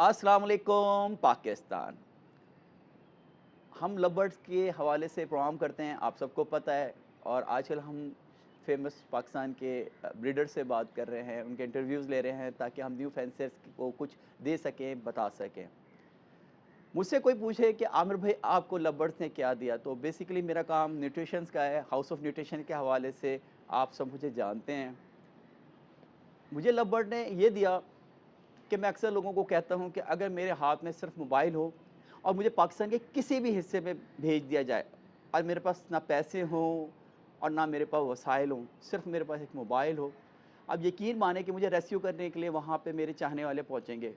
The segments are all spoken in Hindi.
अस्सलाम वालेकुम पाकिस्तान। हम लव के हवाले से प्रोग्राम करते हैं, आप सबको पता है। और आजकल हम फेमस पाकिस्तान के ब्रीडर से बात कर रहे हैं, उनके इंटरव्यूज़ ले रहे हैं ताकि हम न्यू फेंसर्स को कुछ दे सकें, बता सकें। मुझसे कोई पूछे कि आमिर भाई आपको लव ने क्या दिया, तो बेसिकली मेरा काम न्यूट्रिशंस का है। हाउस ऑफ न्यूट्रिशन के हवाले से आप सब मुझे जानते हैं। मुझे लव ने ये दिया कि मैं अक्सर लोगों को कहता हूँ कि अगर मेरे हाथ में सिर्फ मोबाइल हो और मुझे पाकिस्तान के किसी भी हिस्से में भेज दिया जाए और मेरे पास ना पैसे हों और ना मेरे पास वसाइल हों, सिर्फ मेरे पास एक मोबाइल हो, अब यकीन माने कि मुझे रेस्क्यू करने के लिए वहाँ पे मेरे चाहने वाले पहुँचेंगे।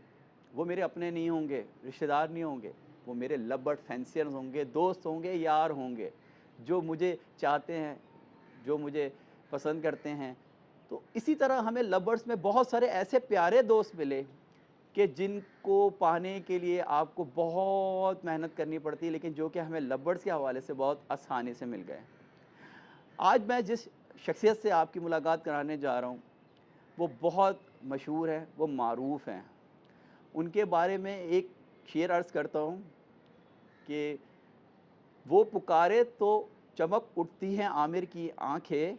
वो मेरे अपने नहीं होंगे, रिश्तेदार नहीं होंगे, वो मेरे लव बर्ड फैंसियर्स होंगे, दोस्त होंगे, यार होंगे, जो मुझे चाहते हैं, जो मुझे पसंद करते हैं। तो इसी तरह हमें लवर्स में बहुत सारे ऐसे प्यारे दोस्त मिले कि जिनको पाने के लिए आपको बहुत मेहनत करनी पड़ती है, लेकिन जो कि हमें लवर्स के हवाले से बहुत आसानी से मिल गए। आज मैं जिस शख्सियत से आपकी मुलाकात कराने जा रहा हूँ, वो बहुत मशहूर है, वो मारूफ़ हैं। उनके बारे में एक शेर अर्ज़ करता हूँ कि वो पुकारे तो चमक उठती हैं आमिर की आँखें,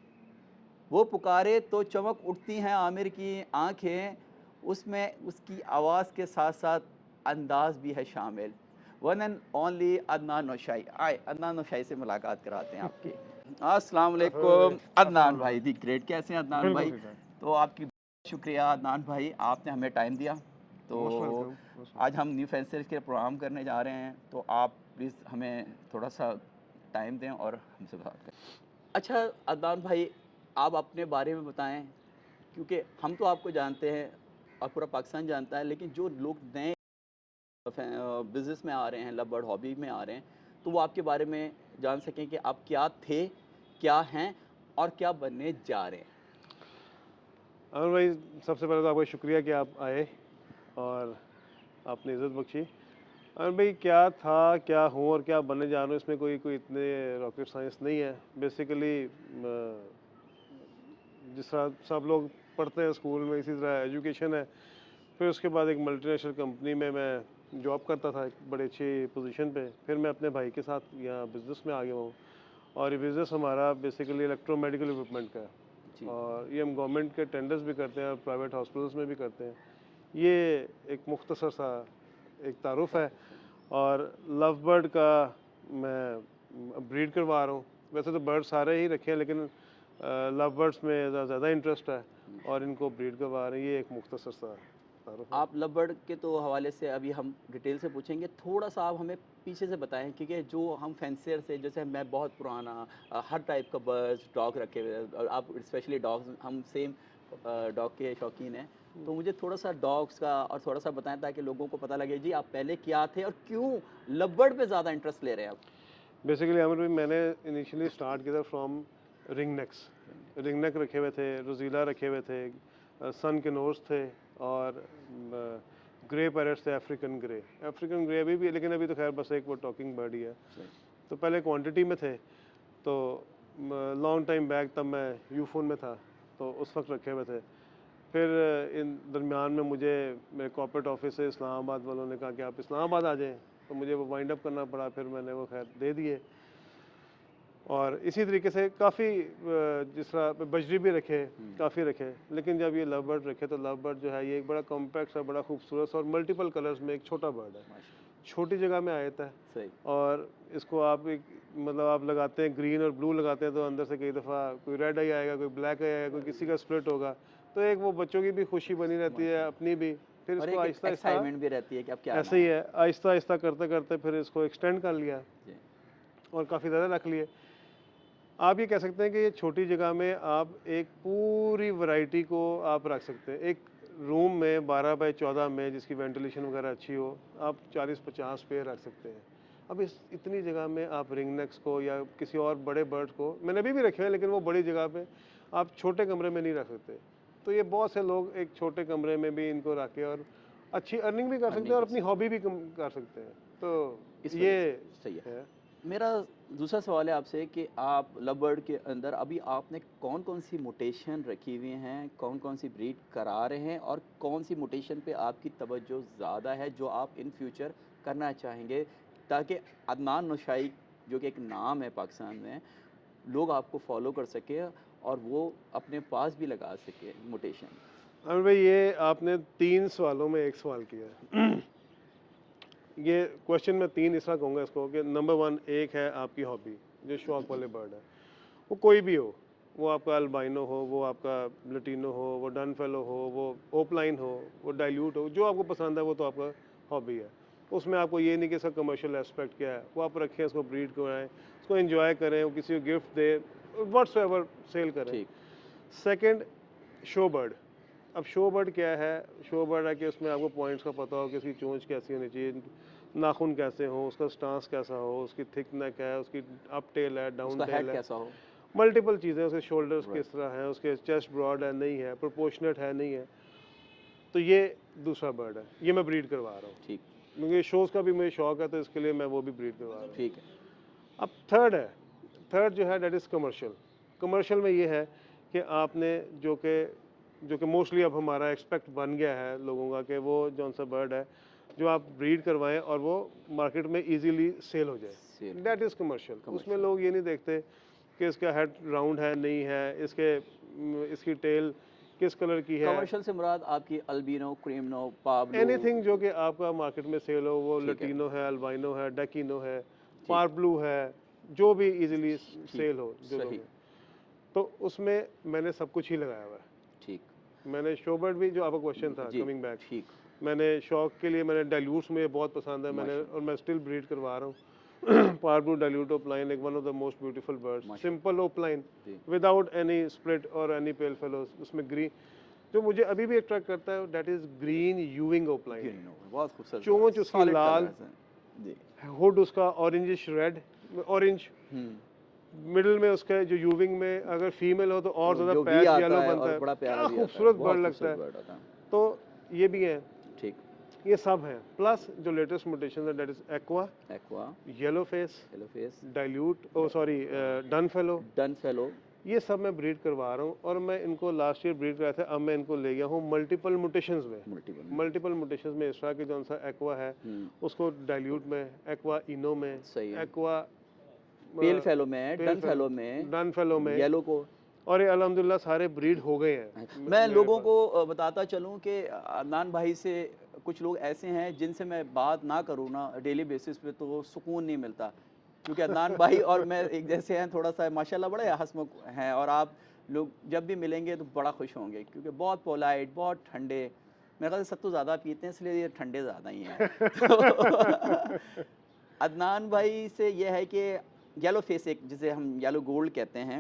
वो पुकारे तो चमक उठती हैं आमिर की आँखें, उसमें उसकी आवाज़ के साथ-साथ अंदाज़ भी है शामिल। One and only Adnan Naushai. आए अदनान नौशाई से मुलाकात कराते हैं आपकी। अस्सलाम वालेकुम अदनान अस्सलाम भाई, दी ग्रेट, कैसे हैं अदनान बिल्कुल भाई? ठीक ठाक। तो आपकी शुक्रिया अदनान भाई, आपने हमें टाइम दिया। मोस्ट तो वेलकम, मोस्ट आज वेलकम। हम न्यू फेंसियर्स के प्रोग्राम करने जा रहे हैं, तो आप प्लीज़ हमें थोड़ा-सा टाइम दें और हमसे बात करें। अच्छा अदनान भाई, आप अपने बारे में बताएँ, क्योंकि हम तो आपको जानते हैं और पूरा पाकिस्तान जानता है, लेकिन जो लोग नए बिज़नेस में आ रहे हैं, लव बर्ड हॉबी में आ रहे हैं, तो वो आपके बारे में जान सकें कि आप क्या थे, क्या हैं और क्या बनने जा रहे हैं? अमर भाई, सबसे पहले तो आपका शुक्रिया कि आप आए और आपने इज़्ज़त बख्शी। अमर भाई, क्या था, क्या हूँ और क्या बनने जा रहा हूँ, इसमें कोई कोई इतने रॉकेट साइंस नहीं है। बेसिकली जिस तरह सब लोग पढ़ते हैं स्कूल में, इसी तरह एजुकेशन है। फिर उसके बाद एक मल्टीनेशनल कंपनी में मैं जॉब करता था, एक बड़ी अच्छी पोजीशन पे। फिर मैं अपने भाई के साथ यहाँ बिज़नेस में आ गया हूँ और ये बिज़नेस हमारा बेसिकली इलेक्ट्रोमेडिकल इक्विपमेंट का है। जी, और ये हम गवर्नमेंट के टेंडर्स भी करते हैं और प्राइवेट हॉस्पिटल्स में भी करते हैं। ये एक मुख्तसर सा एक तारुफ है। तारुफ़ है। और लव बर्ड का मैं ब्रीड करवा रहा हूँ। वैसे तो बर्ड सारे ही रखे हैं, लेकिन लव बर्ड्स में ज़्यादा इंटरेस्ट है और माशाल्लाह। इनको ब्रीड करवा रहे हैं। ये एक मुख्तसर सा तारुफ है। आप लव बर्ड के तो हवाले से अभी हम डिटेल से पूछेंगे, थोड़ा-सा आप हमें पीछे से बताएँ, क्योंकि जो हम फैंसियर से, जैसे मैं बहुत पुराना हर टाइप का बर्ड्स, डॉग रखे हुए हैं और आप स्पेशली डॉग्स, हम सेम डॉग के शौकीन हैं। तो मुझे थोड़ा-सा डॉग्स का और थोड़ा-सा बताएँ ताकि लोगों को पता लगे जी आप पहले क्या थे और क्यों लव बर्ड पे ज़्यादा इंटरेस्ट ले रहे हैं आप? बेसिकली आमिर भाई, मैंने इनिशियली स्टार्ट किया था from ring next. Ring neck रखे हुए थे, रोजीला रखे हुए थे, सन के नोर्स थे और ग्रे पैरट्स थे, अफ्रीकन ग्रे अभी भी, लेकिन अभी तो खैर बस एक वो टॉकिंग बर्ड ही है। सही। तो पहले क्वांटिटी में थे। तो लॉन्ग टाइम बैक तब मैं यूफोन में था, तो उस वक्त रखे हुए थे। फिर इन दरमियान में मुझे मेरे कॉर्पोरेट ऑफिस से इस्लामाबाद वालों ने कहा कि आप इस्लामाबाद आ जाएं, तो मुझे वो वाइंड अप करना पड़ा। फिर मैंने वो खैर दे दिए। और इसी तरीके से काफ़ी जिस तरह बजरी भी रखे, हुँ, काफ़ी रखे। लेकिन जब ये लव बर्ड रखे, तो लव बर्ड जो है ये एक बड़ा कॉम्पैक्ट सा, बड़ा खूबसूरत सा और मल्टीपल कलर्स में एक छोटा बर्ड है। माशाल्लाह। छोटी जगह में आ जाता है। सही। और इसको आप एक मतलब आप लगाते हैं, ग्रीन और ब्लू लगाते हैं, तो अंदर से कई दफ़ा कोई रेड आई आएगा, कोई ब्लैक आई आएगा, कोई किसी का स्प्लिट होगा। तो एक वो बच्चों की भी खुशी बनी रहती है, माशाल्लाह। अपनी भी। फिर और इसको एक आहिस्ता आहिस्ता एक्साइटमेंट भी रहती है कि अब क्या ऐसे ही नया है। है, आहिस्ता आहिस्ता करते करते फिर इसको एक्सटेंड कर लिया जी, और काफ़ी ज़्यादा रख लिए। आप ये कह सकते हैं कि ये छोटी जगह में आप एक पूरी वैरायटी को आप रख सकते हैं। एक रूम में 12 बाय 14 में, जिसकी वेंटिलेशन वगैरह अच्छी हो, आप 40-50 पेड़ रख सकते हैं। अब इस इतनी जगह में आप रिंगनेक्स को या किसी और बड़े बर्ड को, मैंने अभी भी रखे हैं, लेकिन वो बड़ी जगह पे आप छोटे कमरे में नहीं रख सकते। तो ये बहुत से लोग एक छोटे कमरे में भी इनको रख के और अच्छी अर्निंग भी कर सकते अर्निंग हैं और कर अपनी सकते हॉबी हैं। भी कर सकते हैं। तो इस ये वजह से सही है। है। मेरा दूसरा सवाल है आपसे कि आप लवबर्ड के अंदर अभी आपने कौन-कौन सी म्यूटेशन रखी हुई हैं, कौन-कौन सी ब्रीड करा रहे हैं और कौन सी म्यूटेशन पे आपकी तवज्जो ज़्यादा है जो आप इन फ्यूचर करना चाहेंगे ताकि अदनान नौशाई जो कि एक नाम है पाकिस्तान में, लोग आपको फ़ॉलो कर सकें और वो अपने पास भी लगा सकें म्यूटेशन? अमर भाई, ये आपने 3 सवालों में 1 सवाल किया है। ये क्वेश्चन मैं 3 इस तरह कहूँगा इसको कि नंबर 1 एक है आपकी हॉबी, जो शौक वाले बर्ड है। वो कोई भी हो, वो आपका अल्बाइनो हो, वो आपका लटीनो हो, वो डन फेलो हो, वो ओपलाइन हो, वो डाइल्यूट हो, जो आपको पसंद है वो तो आपका हॉबी है। उसमें आपको ये नहीं कि इसका कमर्शियल एस्पेक्ट क्या है, वो आप रखें, उसको ब्रीड कराएं, उसको एंजॉय करें, वो किसी को गिफ्ट दे, व्हाट्सएवर सेल करें। ठीक, सेकंड, शो बर्ड। अब शो बर्ड क्या है? शो बर्ड है कि उसमें आपको पॉइंट्स का पता हो कि उसकी चोंच कैसी होनी चाहिए, नाखून कैसे हो, उसका स्टांस कैसा हो, उसकी थिक नेक है, उसकी अप टेल है, डाउन उसका टेल हेड है, कैसा हो? मल्टीपल चीज़ें, उसके शोल्डर्स राइट, किस तरह हैं, उसके चेस्ट ब्रॉड है नहीं है, प्रोपोर्शनेट है नहीं है। तो ये दूसरा बर्ड है, ये मैं ब्रीड करवा रहा हूँ ठीक, क्योंकि शोज़ का भी मुझे शौक है, तो इसके लिए मैं वो भी ब्रीड करवा रहा हूँ। ठीक है, अब थर्ड है, थर्ड जो है डेट इज़ कमर्शियल। कमर्शियल में ये है कि आपने जो कि मोस्टली अब हमारा एक्सपेक्ट बन गया है लोगों का कि वो जौन सा बर्ड है जो आप ब्रीड करवाएं और वो मार्केट में इजीली सेल हो सेल जाए, हो दैट जाए, इज़ कमर्शियल। उसमें कमर्शियल। लोग ये नहीं देखते कि इसका हेड राउंड है नहीं है, इसकी टेल किस कलर की है। कमर्शियल से मुराद आपकी अल्बिनो, क्रीमनो, पाब्लो। एनीथिंग जो कि आपका मार्केट में सेल हो, वो ठीक है, लटीनो है, अल्बाइनो है, डेकिनो है, ठीक, पार ब्लू है, जो भी इजीली ठीक, सेल हो जो लोग सही, हैं, तो उसमें मैंने सब कुछ ही लगाया हुआ है। ठीक, मैंने शोबर्ड भी, जो आपका क्वेश्चन था जी, कमिंग बैक, ठीक, मैंने शौक के लिए मैंने डाइल्यूट्स मुझे बहुत पसंद है, मैंने और माशाल्लाह, मैं स्टिल ब्रीड करवा रहा हूँ। पार ब्लू डाइल्यूट ओपलाइन, एक one of the most beautiful birds, माशाल्लाह, सिंपल ओपलाइन जी, विदाउट एनी स्प्लिट और एनी पेल फेलोज। उसमें ग्रीन, जो मुझे अभी भी अट्रैक्ट करता है that is green यूविंग opaline. Green over, बहुत खूबसूरत बड़ा है, चोंच उसकी सॉलिड लाल, कलर्स हैं, जी, हुड उसका ऑरेंजिश रेड, ऑरेंज, हुँ, मिडिल में उसका जो यूविंग में अगर फीमेल हो तो और वो ज़्यादा जो वी पैच आता येलो है बनता और है, बड़ा प्यारा क्या भी आता है, खूबसूरत बहुत बर्ड लगता खूबसूरत है। बर्ड आता है, तो ये भी है, ठीक, ये सब है, प्लस जो लेटेस्ट म्यूटेशन है that is aqua, aqua, yellow face, yellow face, dilute, oh sorry, dun fallow, dun fallow, ये सब मैं ब्रीड करवा रहा हूँ। और मैं इनको लास्ट ईयर ब्रीड कराया था, अब मैं इनको ले गया हूँ मल्टीपल म्यूटेशंस में। मल्टीपल मल्टीपल म्यूटेशन, म्यूटेशंस में इस तरह के जौन सा एक्वा है हुँ, उसको डाइल्यूट में, एक्वा इनो में, सही है, एक्वा पेल फेलो में, पेल डन फेलो, फेलो में, डन फेलो में, येलो को। और ये अल्हम्दुलिल्लाह सारे ब्रीड हो गए हैं। हैं मैं मेरे लोगों पास। को बताता चलूँ कि अदनान भाई से कुछ लोग ऐसे हैं जिनसे मैं बात ना करूँ ना डेली बेसिस पे तो सुकून नहीं मिलता। क्योंकि अदनान भाई और मैं एक जैसे हैं, थोड़ा-सा माशाल्लाह बड़े हँसमुख हैं और आप लोग जब भी मिलेंगे तो बड़ा खुश होंगे क्योंकि बहुत पोलाइट, बहुत ठंडे। मेरे ख़्याल से सत्तू ज़्यादा पीते हैं इसलिए ये ठंडे ज़्यादा ही हैं। तो अदनान भाई से ये है कि येलो फेस एक जिसे हम येलो गोल्ड कहते हैं,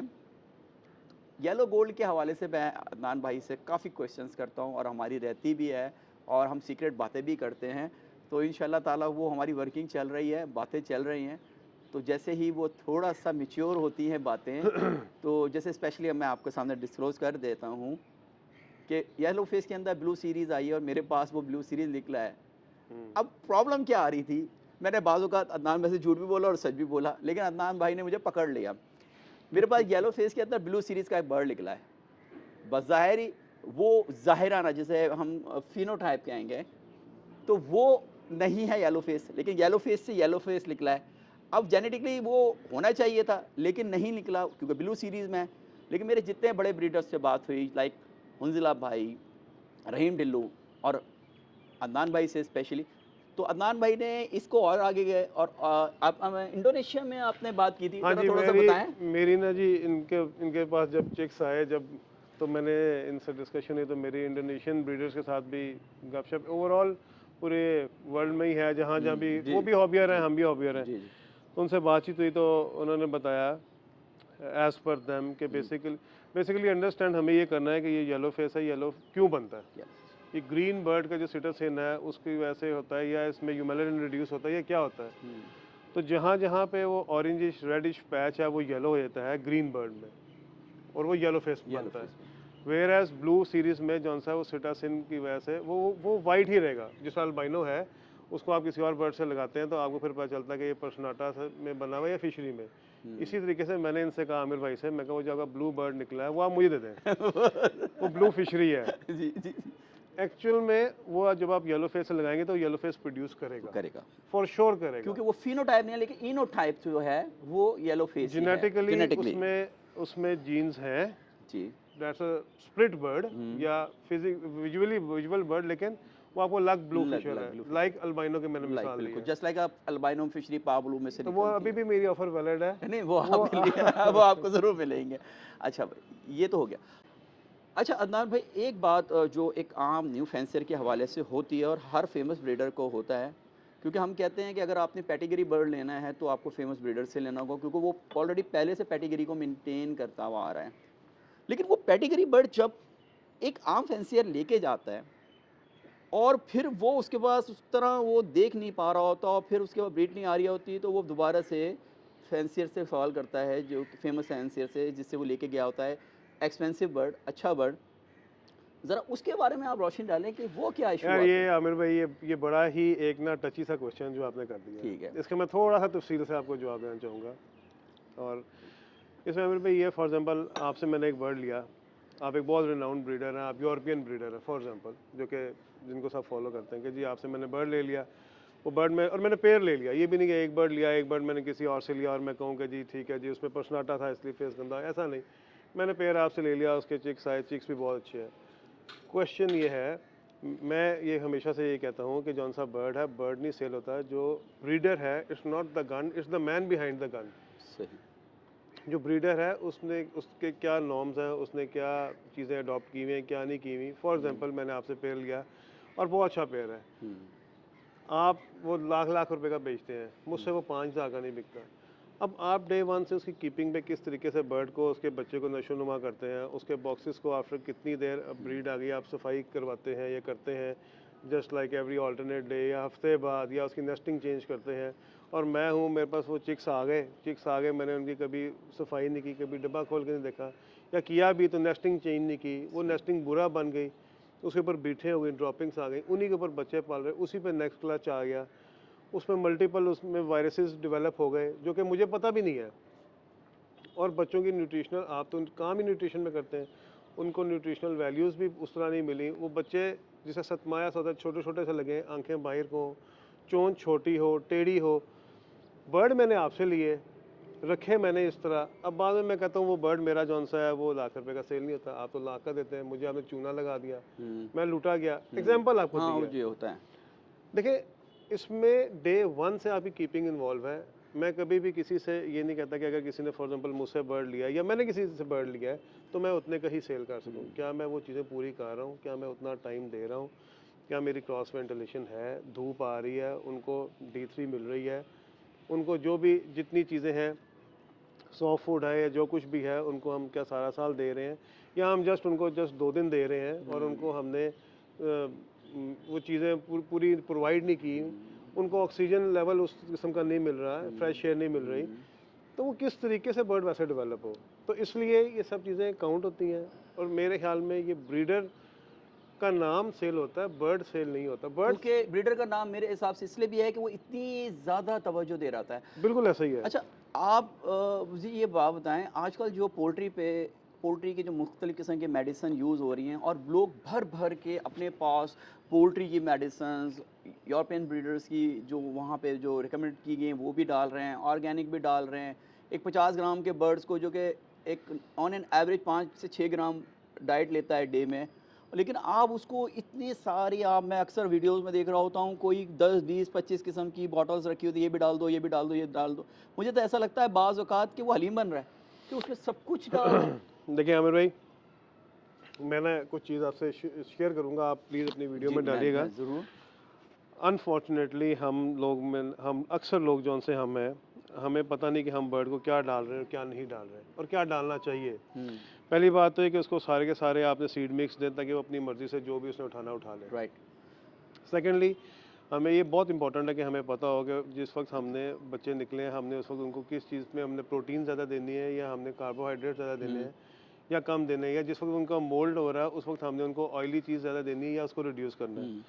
येलो गोल्ड के हवाले से मैं अदनान भाई से काफ़ी क्वेश्चंस करता हूँ और हमारी रहती भी है और हम सीक्रेट बातें भी करते हैं। तो इंशाल्लाह ताला वो हमारी वर्किंग चल रही है, बातें चल रही हैं। तो जैसे ही वो थोड़ा-सा मैच्योर होती हैं बातें, तो जैसे स्पेशली अब मैं आपके सामने डिस्क्लोज़ कर देता हूँ कि येलो फेस के अंदर ब्लू सीरीज़ आई है और मेरे पास वो ब्लू सीरीज़ निकला है। हम्म, अब प्रॉब्लम क्या आ रही थी, मैंने बाज़-औक़ात अदनान भाई से झूठ भी बोला और सच भी बोला, लेकिन अदनान भाई ने मुझे पकड़ लिया। मेरे पास येलो फेस के अंदर ब्लू सीरीज़ का एक बर्ड निकला है। बज़ाहिर ही वो ज़ाहिराना जिसे हम फ़िनोटाइप कहेंगे, तो वो नहीं है येलो फेस, लेकिन येलो फेस से येलो फेस निकला है। अब जेनेटिकली वो होना चाहिए था, लेकिन नहीं निकला क्योंकि ब्लू सीरीज़ में है। लेकिन मेरे जितने बड़े ब्रीडर्स से बात हुई लाइक हुंज़ला भाई, रहीम ढिल्लों और अदनान भाई से स्पेशली, तो अदनान भाई ने इसको और आगे गए और आप इंडोनेशिया में आपने बात की थी, हाँ ज़रा जी, थोड़ा-सा मेरी बताएँ? मेरी ना जी, इनके इनके पास जब चिक्स आए, जब तो मैंने इनसे डिस्कशन हुई, तो मेरी इंडोनेशियन ब्रीडर्स के साथ भी गपशप, ओवरऑल पूरे वर्ल्ड में ही है, जहाँ जहाँ भी जी, वो भी हॉबियर हैं, जी। हम भी हॉबियर हैं, जी, जी। उनसे बातचीत हुई तो उन्होंने बताया एज़ पर देम कि हुँ, बेसिकली अंडरस्टैंड हमें ये करना है कि ये येलो फेस है, येलो क्यों बनता है, येस। ये ग्रीन बर्ड का जो सिटोसिन है उसकी वजह से होता है, या इसमें ह्यूमेलिन रिड्यूस होता है, या क्या होता है। हुँ, तो जहाँ जहाँ पे वो ऑरेंजिश रेडिश पैच है वो येलो हो जाता है ग्रीन बर्ड में, और वो येलो फेस येलो बनता है। फेस में। वेयर एज ब्लू सीरीज में जौन सा वो सिटासिन की वजह से वो वाइट ही रहेगा, जिस अल्बाइनो है उसको आप किसी और बर्ड से लगाते हैं तो आपको फिर पता चलता है कि ये पर्सनाटा में बना हुआ है या फिशरी में। इसी तरीके से मैंने इनसे कहा आमिर भाई से, मैं कहा वो जो आपका ब्लू बर्ड निकला है वो आप मुझे दे दें, वो ब्लू फिशरी है। जी, जी, जी। एक्चुअल में वो जब आप येलो फेस से लगाएंगे तो येलो फेस प्रोड्यूस तो करेगा, करेगा, फॉर श्योर करेगा। क्योंकि वो फिनोटाइप नहीं है लेकिन इनोटाइप जो है वो येलो फेस ही है जेनेटिकली जेनेटिकली। उसमें उसमें जीन्स हैं, जी। दैट्स अ स्प्लिट बर्ड हुँ। या फिजिक विजुअली विजुअल बर्ड, लेकिन वो आपको लग ब्लू लग फिशर लग है, ब्लू फिश लाइक अल्बाइनो की मैंने लाइक मिसाल दी बिल्कुल है। जस्ट लाइक आप अल्बाइनो फिशरी पाब्लू में से तो वो निकलती अभी है। भी मेरी ऑफर वैलिड है। नहीं, वो वो आपके लिए वो आपको ज़रूर मिलेंगे। अच्छा भाई, ये तो हो गया। अच्छा अदनान भाई एक बात जो एक आम न्यू फैंसियर के हवाले से होती है और हर फेमस ब्रीडर को होता है, क्योंकि हम कहते हैं कि अगर आपने पेडिग्री बर्ड लेना है तो आपको फेमस ब्रीडर से लेना होगा क्योंकि वो ऑलरेडी पहले से पेडिग्री को मेंटेन करता हुआ आ रहा है। लेकिन वो पेडिग्री बर्ड जब एक आम फैंसियर लेके जाता है और फिर वो उसके पास उस तरह वो देख नहीं पा रहा होता और फिर उसके बाद ब्रीड नहीं आ रही होती तो वो दोबारा से फैंसियर से सवाल करता है जो फेमस फैंसियर से जिससे वो लेके गया होता है एक्सपेंसिव बर्ड अच्छा बर्ड। ज़रा उसके बारे में आप रोशनी डालें कि वो क्या इशू यार आते ये हैं। आमिर भाई ये बड़ा ही एक ना टची सा क्वेश्चन जो आपने कर दिया ठीक है। है, इसका मैं थोड़ा सा तफसील से आपको जवाब देना चाहूँगा। और इसमें आमिर भाई ये फॉर एग्जांपल आपसे मैंने एक बर्ड लिया, आप एक बहुत रिनाउंड ब्रीडर हैं, आप यूरोपियन ब्रीडर हैं फॉर एग्जांपल, जो कि जिनको सब फॉलो करते हैं कि जी आपसे मैंने बर्ड ले लिया, वो बर्ड में और मैंने पेयर ले लिया, ये भी नहीं कि एक बर्ड लिया एक बर्ड मैंने किसी और से लिया और मैं कहूँ कि जी ठीक है जी उसमें पर्सनाटा था इसलिए फेस गंदा, ऐसा नहीं। मैंने पेयर आपसे ले लिया, उसके चिक्स आए, चिक्स भी बहुत अच्छे हैं। क्वेश्चन ये है, मैं ये हमेशा से ये कहता हूँ कि जौन सा बर्ड है, बर्ड नहीं सेल होता है, जो ब्रीडर है it's not the gun, it's the man behind the gun. सही। जो ब्रीडर है उसने उसके क्या नॉर्म्स हैं, उसने क्या चीज़ें अडॉप्ट की हुई हैं क्या नहीं की हुई। फॉर एग्जांपल मैंने आपसे पेयर लिया और बहुत अच्छा पेयर है, हुँ, आप वो लाख लाख रुपए का बेचते हैं, हुँ, मुझसे वो 5,000 का नहीं बिकता। अब आप डे वन से उसकी कीपिंग पे किस तरीके से बर्ड को उसके बच्चे को नशोनुमा करते हैं, उसके बॉक्सेस को आफ्टर कितनी देर अब हुँ, ब्रीड आ गई आप सफाई करवाते हैं या करते हैं, just like every alternate day या हफ्ते बाद, या उसकी नेस्टिंग चेंज करते हैं। और मैं हूँ मेरे पास वो चिक्स आ गए मैंने उनकी कभी सफाई नहीं की, कभी डब्बा खोल के नहीं देखा, या किया भी तो नेस्टिंग चेंज नहीं की, वो सही। नेस्टिंग बुरा बन गई, उसके ऊपर बीठे हो गई, ड्रॉपिंग्स आ गई, उन्हीं के ऊपर बच्चे पाल रहे, उसी पे नेक्स्ट क्लच आ गया, उसमें मल्टीपल उसमें वायरसेस डेवलप हो गए जो कि मुझे पता भी नहीं है। और बच्चों की न्यूट्रिशनल, आप तो काम ही न्यूट्रिशन में करते हैं, उनको न्यूट्रिशनल वैल्यूज़ भी उस तरह नहीं मिली। वो बच्चे जिसे सतमाया सा होता है, छोटे छोटे से लगे, आंखें बाहर को, चोंच छोटी हो, टेढ़ी हो। बर्ड मैंने आपसे लिए, रखे मैंने इस तरह, अब बाद में मैं कहता हूँ वो बर्ड मेरा जौन सा है वो लाख रुपए का सेल नहीं होता, आप तो लाख का देते हैं, मुझे आपने चूना लगा दिया, हुँ, मैं लूटा गया। हुँ। एग्जाम्पल आपको हाँ, दी वो है। जो होता है। देखिए इसमें डे वन से आपकी कीपिंग इन्वॉल्व है। मैं कभी भी किसी से ये नहीं कहता कि अगर किसी ने फॉर एग्जांपल मुझसे बर्ड लिया या मैंने किसी से बर्ड लिया है तो मैं उतने का ही सेल कर सकूं। हुँ, क्या मैं वो चीज़ें पूरी कर रहा हूं, क्या मैं उतना टाइम दे रहा हूं, क्या मेरी क्रॉस वेंटिलेशन है, धूप आ रही है, उनको D3 मिल रही है, उनको जो भी जितनी चीज़ें हैं, सॉफ्ट फूड है या जो कुछ भी है, उनको हम क्या सारा साल दे रहे हैं, या हम जस्ट उनको जस्ट 2 दिन दे रहे हैं और हुँ, उनको हमने वो चीज़ें पूरी प्रोवाइड नहीं की, हुँ, उनको ऑक्सीजन लेवल उस किस्म का नहीं मिल रहा है, हुँ, फ्रेश एयर नहीं मिल रही, हुँ। तो वो किस तरीके से बर्ड वैसे डेवलप हो। तो इसलिए ये सब चीज़ें काउंट होती हैं। और मेरे ख्याल में ये ब्रीडर का नाम सेल होता है, बर्ड सेल नहीं होता। बर्ड्स क्योंकि ब्रीडर का नाम मेरे हिसाब से इसलिए भी है कि वो इतनी ज़्यादा तवज्जो दे रहा है। बिल्कुल ऐसा ही है। अच्छा, आप मुझे ये बात बताएँ आजकल जो पोल्ट्री के जो मुख्तलिफ़ किस्म की मेडिसिन यूज़ हो रही हैं और लोग भर-भर के अपने पास पोल्ट्री की मेडिसिन्स, यूरोपियन ब्रीडर्स की जो वहाँ पे जो रिकमेंड की गई हैं वो भी डाल रहे हैं, ऑर्गेनिक भी डाल रहे हैं। एक 50 ग्राम के बर्ड्स को जो कि एक ऑन एन एवरेज 5 से 6 ग्राम डाइट लेता है डे में। लेकिन आप उसको इतनी सारी आप मैं अक्सर वीडियोज़ में देख रहा होता हूँ, कोई 10, 20, 25 किस्म की बॉटल्स रखी होती है, ये भी डाल दो, ये भी डाल दो, ये डाल दो। मुझे तो ऐसा लगता है बाज़ औक़ात कि वो हलीम बन रहा है, कि उसमें सब कुछ डाल दें। देखिए आमिर भाई, मैं ना कुछ चीज़ आपसे शेयर करूंगा, आप प्लीज़ अपनी वीडियो जी, में डालिएगा। मैं ज़रूर। अनफॉर्चुनेटली हम अक्सर लोग जौन से हम हैं, हमें पता नहीं कि हम बर्ड को क्या डाल रहे हैं और क्या नहीं डाल रहे हैं और क्या डालना चाहिए। हुँ, पहली बात तो ये कि उसको सारे के सारे आपने सीड मिक्स दें ताकि वो अपनी मर्ज़ी से जो भी उसने उठाना उठा ले। राइट। सेकेंडली, हमें ये बहुत इंपॉर्टेंट है कि हमें पता हो कि जिस वक्त हमने बच्चे निकले हैं, हमने उस वक्त उनको किस चीज़ में हमने प्रोटीन ज़्यादा देनी है या हमने कार्बोहाइड्रेट ज़्यादा देने हुँ, हैं या कम देने हैं, या जिस वक्त उनका मोल्ड हो रहा है उस वक्त हमने उनको ऑयली चीज़ ज़्यादा देनी है या उसको रिड्यूस करना है। हुँ,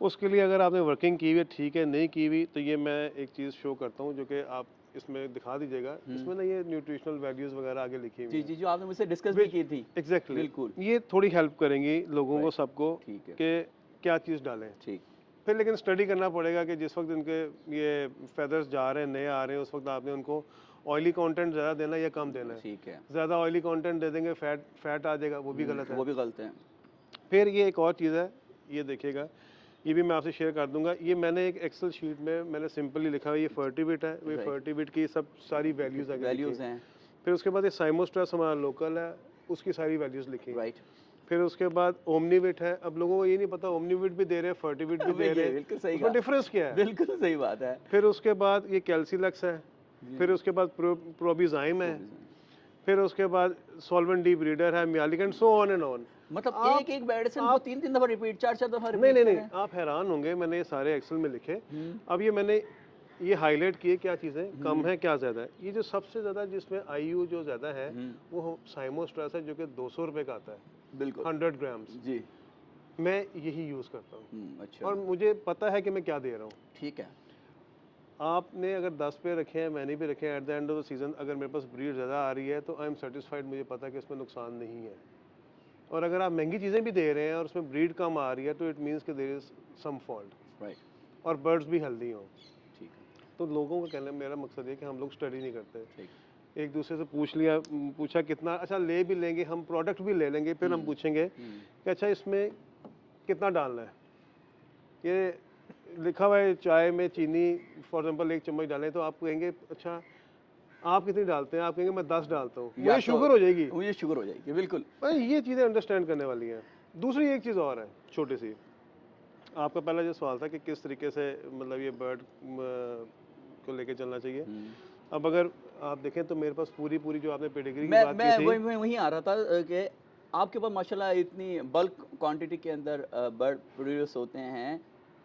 उसके लिए अगर आपने वर्किंग की हुई है ठीक है, नहीं की हुई तो ये मैं एक चीज़ शो करता हूँ जो कि आप इसमें दिखा दीजिएगा। इसमें ना ये न्यूट्रिशनल वैल्यूज़ वगैरह आगे लिखी हुई जी, हैं, जी, जो आपने मुझसे डिस्कस भी विच की थी। एग्जैक्टली बिल्कुल, ये थोड़ी हेल्प करेंगी लोगों को, राइट, सबको, ठीक है, कि क्या चीज़ डालें। ठीक, फिर लेकिन स्टडी करना पड़ेगा कि जिस वक्त इनके ये फेदर्स जा रहे हैं, नए आ रहे हैं, उस वक्त आपने उनको ऑयली कंटेंट ज़्यादा देना है या कम देना है। ठीक है। ज़्यादा ऑयली कंटेंट दे देंगे, फैट फैट आ जाएगा, वो भी गलत है। वो भी गलत है। फिर ये एक और चीज़ है, ये देखिएगा, ये भी मैं आपसे शेयर कर दूंगा। ये मैंने एक एक्सेल शीट में मैंने सिंपली लिखा हुआ, ये फर्टिबिट है, ये राइट, फर्टिबिट की सब सारी वैल्यूज़ आगे लिखी वैल्यूज़ हैं। हैं, फिर उसके बाद ये साइमोस्ट्रेस हमारा लोकल है, उसकी सारी वैल्यूज़ लिखी हैं। राइट। फिर उसके बाद ओमनीविट है। अब लोगों को ये नहीं पता ओमनीविट भी दे रहे हैं, फर्टिविट भी दे रहे ये हैं, बिल्कुल सही उसमें कहा, डिफरेंस क्या है। बिल्कुल सही बात है। फिर उसके बाद ये कैल्सीलक्स है। जी, फिर उसके बाद प्रोबिजाइम वो है। भी सही। फिर उसके बाद सॉल्वेंट डी ब्रीडर है, मियालिक and so on and on. मतलब आप एक-एक मेडिसिन को आप 3-3 दफ़ा रिपीट 4-4 दफ़ा नहीं रिपीट नहीं कर नहीं, रहे हैं। आप हैरान होंगे, मैंने ये सारे एक्सेल में लिखे। हुँ, अब ये मैंने ये हाईलाइट किए क्या चीज़ें कम हुँ, है क्या ज़्यादा है। ये जो सबसे ज़्यादा जिसमें आईयू जो ज़्यादा है हुँ, वो साइमोस्ट्रेस है, जो कि 200 रुपये का आता है, बिल्कुल। 100 ग्राम्स। जी, मैं यही यूज़ करता हूँ अच्छा, और मुझे पता है कि मैं क्या दे रहा हूँ। ठीक है। आपने अगर 10 पे रखे हैं, मैंने भी रखे हैं, at the end of the season अगर मेरे पास ब्रीड ज़्यादा आ रही है तो आई एम सेटिस्फाइड, मुझे पता है कि इसमें नुकसान नहीं है। और अगर आप महंगी चीज़ें भी दे रहे हैं और उसमें ब्रीड कम आ रही है तो इट मीन्स कि there is some fault, right, और बर्ड्स भी हेल्दी हों। ठीक है, तो लोगों का कहने मेरा मकसद ये है कि हम लोग स्टडी नहीं करते। ठीक। एक दूसरे से पूछ लिया, पूछा कितना, अच्छा ले भी लेंगे हम, प्रोडक्ट भी ले लेंगे, फिर हम हुँ, पूछेंगे हुँ, कि अच्छा इसमें कितना डालना है। ये लिखा हुआ है चाय में चीनी फॉर एग्जांपल 1 चम्मच डालें, तो आप कहेंगे अच्छा आप कितनी डालते हैं, आप कहेंगे मैं 10 डालता हूँ, या मुझे तो शुगर हो जाएगी। मुझे शुगर हो जाएगी, बिल्कुल। भाई ये चीज़ें अंडरस्टैंड करने वाली हैं। दूसरी एक चीज़ और है छोटी सी, आपका पहला जो सवाल था कि किस तरीके से मतलब ये बर्ड को लेके चलना चाहिए। हुँ। अब अगर आप देखें तो मेरे पास पूरी पूरी जो आपने पेडिग्री की मैं बात की मैं थी। वही मैं वहीं आ रहा था कि आपके पास माशाल्लाह इतनी बल्क क्वांटिटी के अंदर बर्ड प्रोड्यूस होते हैं,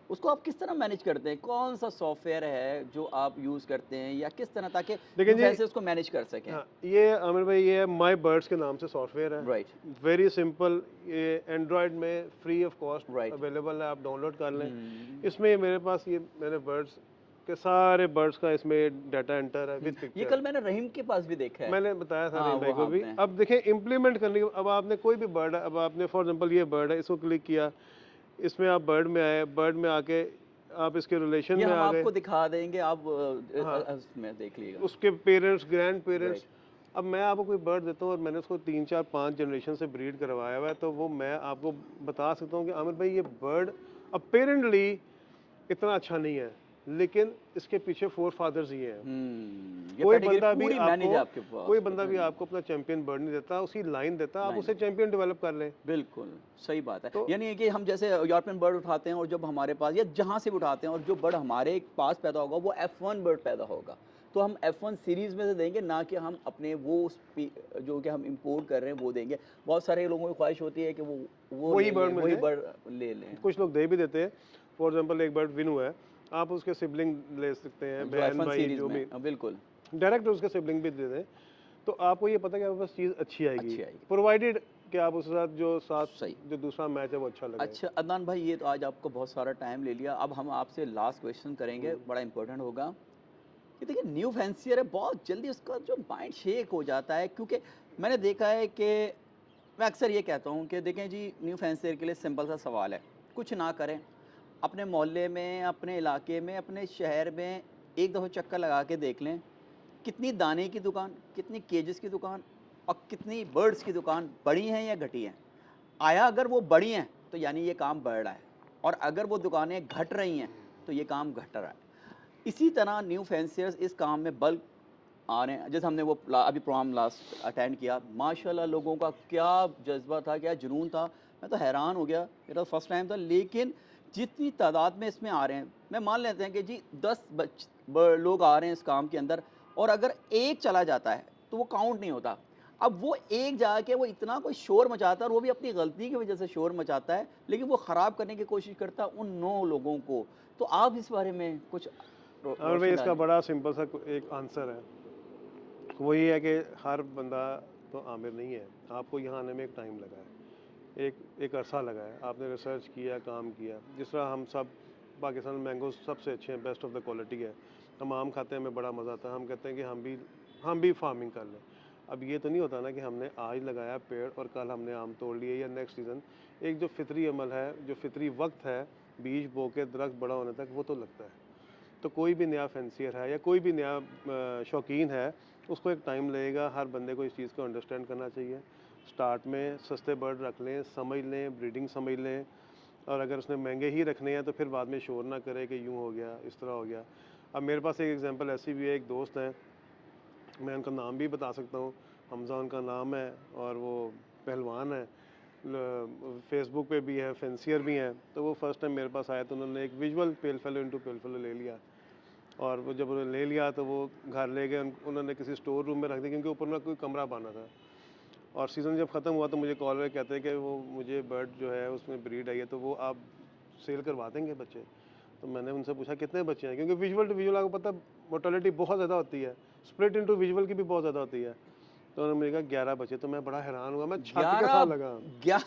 उसको आप किस तरह मैनेज करते हैं? कौन-सा सॉफ्टवेयर है जो आप यूज़ करते हैं या किस तरह ताकि देखिए न्यू जी, फैंसी उसको मैनेज कर सकें? हाँ, ये आमिर भाई ये माई बर्ड्स के नाम से सॉफ्टवेयर है। राइट, वेरी सिंपल, ये एंड्रॉयड में free of cost right. Available है, आप डाउनलोड कर लें। हुँ। इसमें ये मेरे पास ये मैंने बर्ड्स के सारे बर्ड्स का इसमें डाटा एंटर है हुँ, विद ये पिक्चर। कल मैंने रहीम के पास भी देखा है। मैंने बताया था हाँ, रहीम वो भाई को हाँ, भी। आपने अब देखें इम्प्लीमेंट करने के, अब आपने कोई भी बर्ड है, अब आपने फॉर एग्जांपल ये बर्ड है, इसको क्लिक किया, इसमें आप बर्ड में आए, बर्ड में आके आप इसके रिलेशन ये में हम आ गए। आपको दिखा देंगे, आप हाँ, उसमें देख लीजिएगा। उसके पेरेंट्स, ग्रैंड पेरेंट्स। राइट। अब मैं आपको कोई बर्ड देता हूँ और मैंने उसको 3 4 5 जनरेशन से ब्रीड करवाया हुआ है, तो वो मैं आपको बता सकता हूँ कि आमिर भाई ये बर्ड अपेरेंटली इतना अच्छा नहीं है, लेकिन इसके पीछे फोर फादर्स ये हैं। ये पेडिग्री पूरी मैनेज है आपके कोई पास, बंदा पता भी नहीं। आपको अपना चैंपियन बर्ड नहीं देता, उसी लाइन देता, आप लाइन उसे चैंपियन डेवलप कर लें। बिल्कुल, सही बात है। तो यानी है कि हम जैसे यूरोपियन बर्ड उठाते हैं और जब हमारे पास या जहाँ से भी उठाते हैं और जो बर्ड हमारे पास पैदा होगा वो F1 बर्ड पैदा होगा। तो हम F1 सीरीज़ में से देंगे ना कि हम अपने वो जो कि हम इम्पोर्ट कर रहे हैं वो देंगे। बहुत सारे लोगों की ख्वाहिश होती है कि वो वही ले बर्ड लें, मिल वही जाए, बर्ड ले लें। कुछ लोग दे भी देते हैं। फॉर एग्जांपल एक बर्ड विनू है, आप उसके सिबलिंग ले सकते हैं, जो बहन F1 भाई सीरीज़ जो में भी, बिल्कुल, डायरेक्ट उसके सिबलिंग भी दे दें, तो आपको ये पता है कि आपके पास चीज़ अच्छी आएगी, अच्छी आएगी। प्रोवाइडेड कि आप उसके साथ सही। जो दूसरा मैच है वो अच्छा लगाएं। अच्छा अदनान भाई ये तो आज आपको बहुत सारा टाइम ले लिया। अब हम आपसे लास्ट क्वेश्चन करेंगे, बड़ा इम्पोर्टेंट होगा। ये देखिए न्यू फैंसियर है बहुत जल्दी उसका जो माइंड शेक हो जाता है क्योंकि मैंने देखा है कि मैं अक्सर ये कहता हूँ कि देखें जी न्यू फैंसियर के लिए सिंपल सा सवाल है कुछ ना करें अपने मोहल्ले में अपने इलाके में अपने शहर में एक दफ़ा चक्कर लगा के देख लें कितनी दाने की दुकान कितनी केजेस की दुकान और कितनी बर्ड्स की दुकान बड़ी हैं या घटी हैं आया अगर वो बड़ी हैं तो यानी ये काम बढ़ रहा है और अगर वो दुकानें घट रही हैं तो ये काम घट रहा है इसी तरह न्यू फैंसियर्स इस काम में बल्क आ रहे हैं जैसे हमने वो अभी प्रोग्राम लास्ट अटेंड किया माशाल्लाह लोगों का क्या जज्बा था क्या जुनून था मैं तो हैरान हो गया मेरा फर्स्ट टाइम था लेकिन जितनी तादाद में इसमें आ रहे हैं मैं मान लेते हैं कि जी 10 लोग आ रहे हैं इस काम के अंदर और अगर एक चला जाता है तो वो काउंट नहीं होता अब वो एक जाके वो इतना कोई शोर मचाता है और वो भी अपनी गलती की वजह से शोर मचाता है लेकिन वो ख़राब करने की कोशिश करता है उन 9 लोगों को तो आप इस बारे में कुछ और भाई रोशनी इसका डालें बड़ा सिंपल सा एक आंसर है, वो ये है कि हर बंदा तो आमिर नहीं है, आपको यहाँ आने में एक टाइम लगा है। एक एक अरसा लगा है, आपने रिसर्च किया, काम किया। जिस तरह हम सब पाकिस्तान में मैंगोज़ सबसे अच्छे हैं, बेस्ट ऑफ द क्वालिटी है। हम आम खाते हैं, हमें बड़ा मज़ा आता है, हम कहते हैं कि हम भी फार्मिंग कर लें। अब ये तो नहीं होता ना कि हमने आज लगाया पेड़ और कल हमने आम तोड़ लिए या नेक्स्ट सीज़न। एक जो फितरी अमल है, जो फितरी वक्त है बीज बो के दरख्त बड़ा होने तक, वो तो लगता है। तो कोई भी नया फैंसियर है या कोई भी नया शौकीन है, उसको एक टाइम लगेगा। हर बंदे को इस चीज़ को अंडरस्टैंड करना चाहिए। स्टार्ट में सस्ते बर्ड रख लें, समझ लें, ब्रीडिंग समझ लें, और अगर उसने महंगे ही रखने हैं तो फिर बाद में शोर ना करे कि यूँ हो गया, इस तरह हो गया। अब मेरे पास एक एग्जांपल ऐसी भी है, एक दोस्त है, मैं उनका नाम भी बता सकता हूँ, हमज़ा उनका नाम है, और वो पहलवान है, फेसबुक पे भी है, फेंसियर भी हैं। तो वो फर्स्ट टाइम मेरे पास आया तो उन्होंने एक विजुअल पेल फेलो इंटू पेल फेलो ले लिया, और वो जब उन्होंने ले लिया तो वो घर ले गए, उन्होंने किसी स्टोर रूम में रख दिया क्योंकि ऊपर में कोई कमरा बना था। और सीज़न जब ख़त्म हुआ तो मुझे कॉल करके कहते हैं कि वो मुझे बर्ड जो है उसमें ब्रीड आई है, तो वो आप सेल करवा देंगे बच्चे? तो मैंने उनसे पूछा कितने बच्चे हैं, क्योंकि विजुअल टू विजुअल आपको पता मोर्टेलिटी बहुत ज़्यादा होती है, स्प्लिट इनटू विजुअल की भी बहुत ज़्यादा होती है। तो उन्होंने मुझे कहा 11 बच्चे। तो मैं बड़ा हैरान हुआ, मैं छत के साथ 11 लगा। ग्या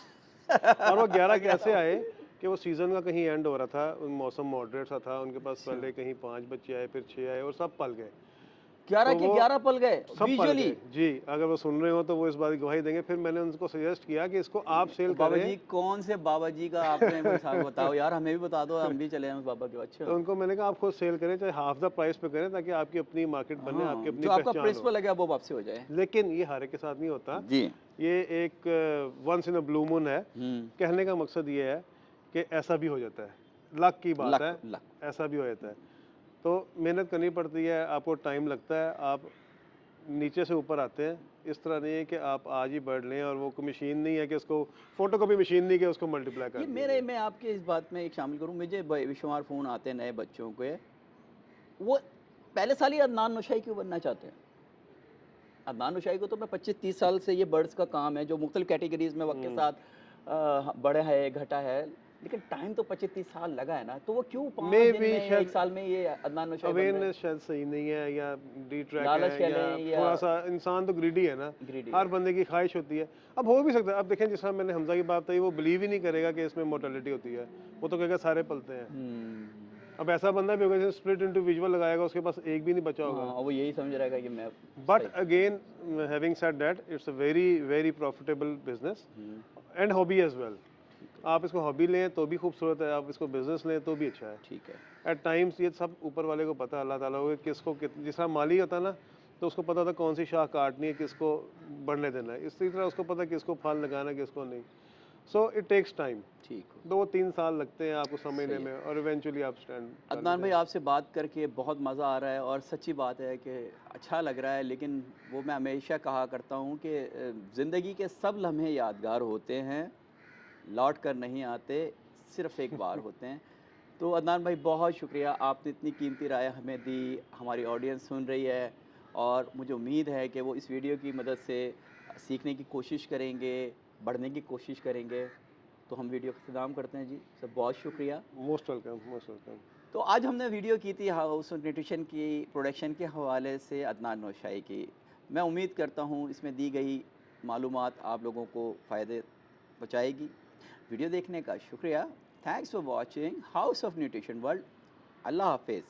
और वो 11 कैसे 11 आए कि वो सीज़न का कहीं एंड हो रहा था, मौसम मॉडरेट सा था, उनके पास अच्छा, पहले कहीं 5 बच्चे आए, फिर 6 आए, और सब पल गए। 11 तो के वो 11 पल गए सब पल विजुअली। गए जी। अगर वो सुन रहे हो तो वो इस बात की गवाही देंगे। फिर मैंने उनको सजेस्ट किया कि इसको आप सेल बाबा करें। जी कौन से बाबा जी का आपने कोई हिसाब बताओ यार, हमें भी बता दो, हम भी चले जाएं उस बाबा के। तो अच्छा। उनको मैंने कहा आप खुद सेल करें, चाहे हाफ द प्राइस पे करें, ताकि आपकी अपनी मार्केट बने, आपकी हाँ, अपनी जो आपका पहचान हो। प्रिंसिपल लगे वो वापसी हो जाए। लेकिन ये हर एक के साथ नहीं होता। जी। ये एक once in a blue moon है। हुँ। कहने का मकसद ये है कि ऐसा भी हो जाता है, लक की बात लक है, लक। ऐसा भी हो जाता है। तो मेहनत करनी पड़ती है, आपको टाइम लगता है, आप नीचे से ऊपर आते हैं। इस तरह नहीं है कि आप आज ही बढ़ लें, और वो कोई मशीन नहीं है कि उसको फोटोकॉपी मशीन नहीं कि उसको मल्टीप्लाई ये कर मेरे देंगे। मैं आपके इस बात में एक शामिल करूँ, मुझे बेशुमार फ़ोन आते हैं नए बच्चों के, वो पहले साल ही अदनान नौशाई क्यों बनना चाहते हैं? अदनान नौशाई को तो मैं 25-30 साल से ये बर्ड्स का काम है जो मुख्तलिफ कैटेगरीज़ में वक़्त के हम्म। साथ बढ़ा है, घटा है, लेकिन टाइम तो 25-30 साल लगा है ना, तो वो क्यों मे 5 दिन भी में या 1 शायद साल में ये अदनान नौशाई बन रहे हैं? अवेयरनेस शायद सही नहीं है, या डी ट्रैक लालच है, कह या लें या थोड़ा सा इंसान तो ग्रीडी है ना। ग्रीडी हर है। बंदे की ख्वाहिश होती है। अब हो भी सकता है, अब देखें जिस तरह मैंने हमजा की बात बताई, वो बिलीव ही नहीं करेगा कि इसमें मोर्टेलिटी होती है, वो तो कहेगा सारे पलते हैं। हुँ। अब ऐसा बंदा भी होगा जिसने स्प्लिट इंटू विजुअल लगाएगा, उसके पास एक भी नहीं बचा होगा। हाँ, वो यही समझ रहेगा कि मैं बट सही। Again, having said that, it's a very very profitable business hmm, and hobby as well. ठीक है, आप इसको हॉबी लें तो भी खूबसूरत है, आप इसको बिजनेस लें तो भी अच्छा है। ठीक है। एट टाइम्स ये सब ऊपर वाले को पता है, अल्लाह ताला को, कि किसको जिस तरह माली होता है ना, तो उसको पता था कौन सी शाख काटनी है, किसको बढ़ने देना है। इसी तरह उसको पता है किसको फल लगाना है, किसको नहीं। So it takes time. ठीक हो, 2-3 साल लगते हैं आपको समझने सही है। में, और इवेंचुअली आप स्टैंड कर अदनान लेते भाई हैं। आपसे बात करके बहुत मज़ा आ रहा है और सच्ची बात है कि अच्छा लग रहा है, लेकिन वो मैं हमेशा कहा करता हूँ कि ज़िंदगी के सब लम्हे यादगार होते हैं, लौट कर नहीं आते, सिर्फ़ एक बार होते हैं। तो अदनान भाई बहुत शुक्रिया, आपने इतनी कीमती राय हमें दी, हमारी ऑडियंस सुन रही है और मुझे उम्मीद है कि वो इस वीडियो की मदद से सीखने की कोशिश करेंगे, बढ़ने की कोशिश करेंगे। तो हम वीडियो का इख्तिताम करते हैं जी, सब बहुत शुक्रिया। Most welcome, most welcome. तो आज हमने वीडियो की थी हाउस न्यूट्रिशन की प्रोडक्शन के हवाले से अदनान नौशाई की। मैं उम्मीद करता हूँ इसमें दी गई मालूमात आप लोगों को फ़ायदे पहुँचाएगी। वीडियो देखने का शुक्रिया। Thanks for watching House of Nutrition World. अल्लाह हाफ़िज़।